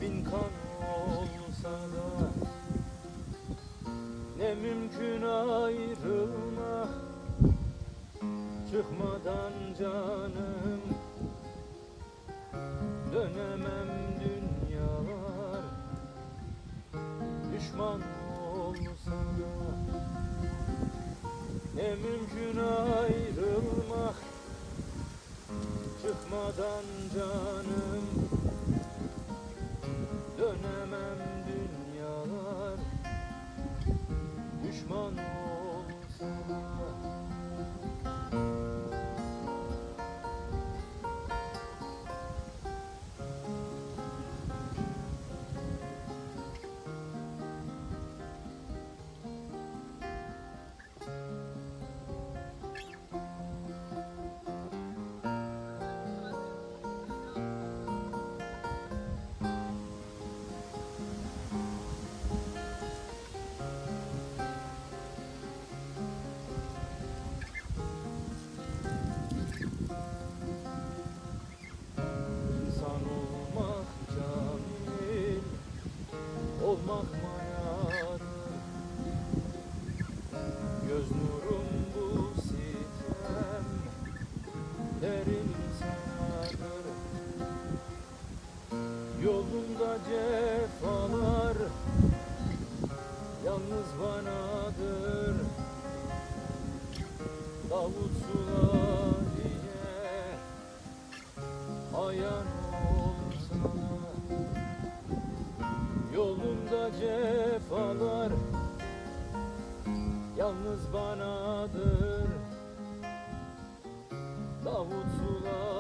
bin kan olsa da ne mümkün ayrılmak çıkmadan canım. Dönemem dünyalar düşman olsa da ne mümkün ayrılmak çıkmadan canım. Dönemem dünyalar düşman olsa da. Olmak mayadır, göz nurum bu sitem, derin sanadır. Yolunda cefalar yalnız banadır. Davut sular diye ayan olsana. Yolunda cefalar yalnız banadır. Davut sular